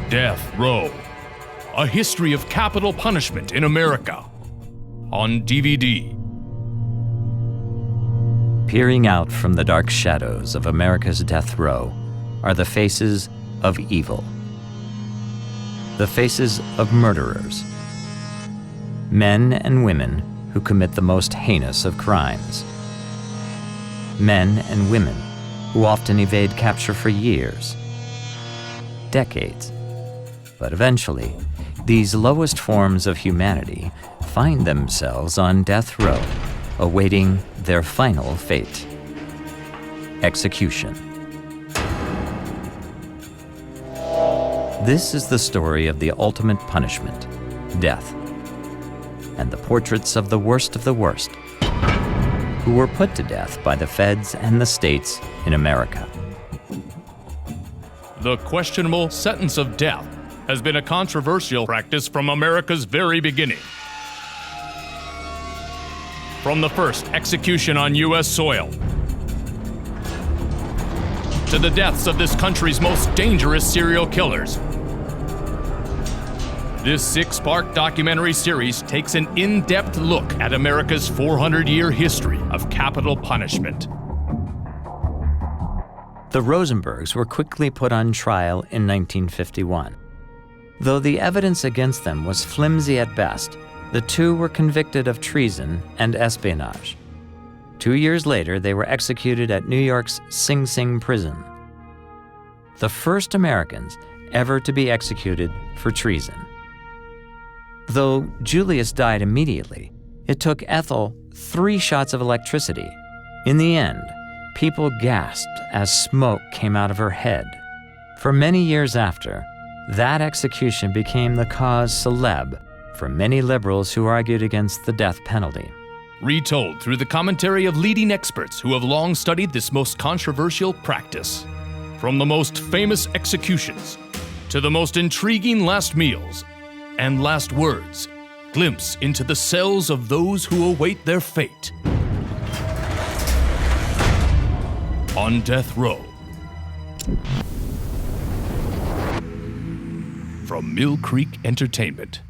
Death Row, A History of Capital Punishment in America, on DVD. Peering out from the dark shadows of America's death row are the faces of evil. The faces of murderers. Men and women who commit the most heinous of crimes. Men and women who often evade capture for years, decades. But eventually, these lowest forms of humanity find themselves on death row, awaiting their final fate: execution. This is the story of the ultimate punishment, death, and the portraits of the worst who were put to death by the feds and the states in America. The questionable sentence of death has been a controversial practice from America's very beginning. From the first execution on U.S. soil, to the deaths of this country's most dangerous serial killers. This 6-part documentary series takes an in-depth look at America's 400-year history of capital punishment. The Rosenbergs were quickly put on trial in 1951. Though the evidence against them was flimsy at best, the two were convicted of treason and espionage. 2 years later, they were executed at New York's Sing Sing prison. The first Americans ever to be executed for treason. Though Julius died immediately, it took Ethel 3 shots of electricity. In the end, people gasped as smoke came out of her head. For many years after, that execution became the cause célèbre for many liberals who argued against the death penalty. Retold through the commentary of leading experts who have long studied this most controversial practice. From the most famous executions to the most intriguing last meals and last words, glimpse into the cells of those who await their fate. On Death Row. From Mill Creek Entertainment.